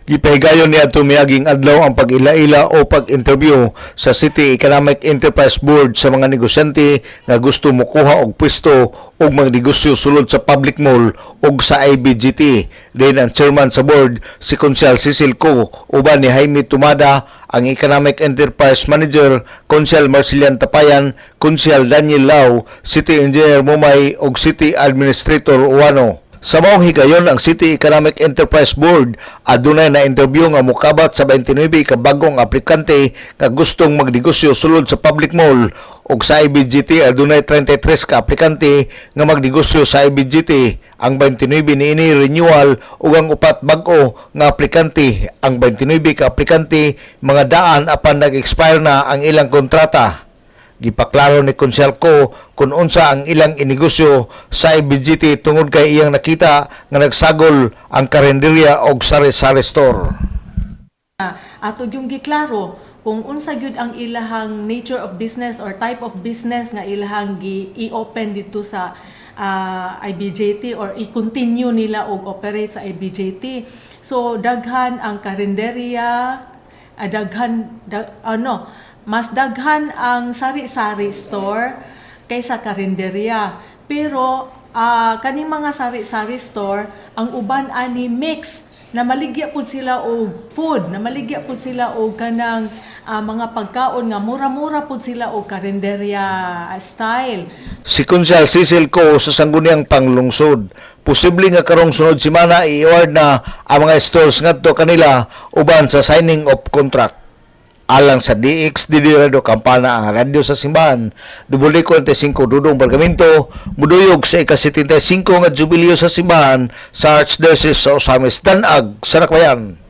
Gipahigayon niya miaging adlaw ang pag-ila-ila o pag-interview sa City Economic Enterprise Board sa mga negosyante nga gusto mokuha og pwesto og magnegosyo sulod sa public mall ug sa IBGT. Din ang chairman sa board si Konsyal Cecil Co uban ni Jaime Tumada, ang Economic Enterprise Manager Konsyal Marcelian Tapayan, Konsyal Daniel Lau, City Engineer Mumay ug City Administrator Uwano. Sa maong higayon ang City Economic Enterprise Board adunay na interview nga mokabat sa 29 ka bagong aplikante nga gustong magnegosyo sulod sa public mall ug sa IBGT adunay 33 ka aplikante nga magnegosyo sa IBGT. Ang 29 niini renewal ug ang upat bag-o nga aplikante. Ang 29 ka aplikante mga daan apan nag-expire na ang ilang kontrata. Gipaklaro ni Konsyal Co kung unsa ang ilang inegosyo sa IBGT tungod kay iyang nakita nga nagsagol ang karinderya og sari-sari store. Ato yung giklaro kung unsa gyud ang ilahang nature of business or type of business nga ilahang i-open dito sa IBJT or i-continue nila og operate sa IBJT. So daghan ang karinderya, mas daghan ang sari-sari store kaysa karinderya. Pero kaning mga sari-sari store, ang uban ani mix na maligya pud sila og food, na maligya pud sila og kanang mga pagkaon nga mura-mura pud sila og karinderya style. Si Konsyal Cecil Co sa sangguniang panglungsod, posible nga karong sunod semana i-award na ang mga stores ngadto kanila uban sa signing of contract. Alang sa DXDD Radio Kampana ang radyo sa simbahan, W45 Dudong Bargamento, muduyog sa ika-75 nga jubileo sa simbahan sa Archdiocese sa Osamis Danag, Sanakbayan.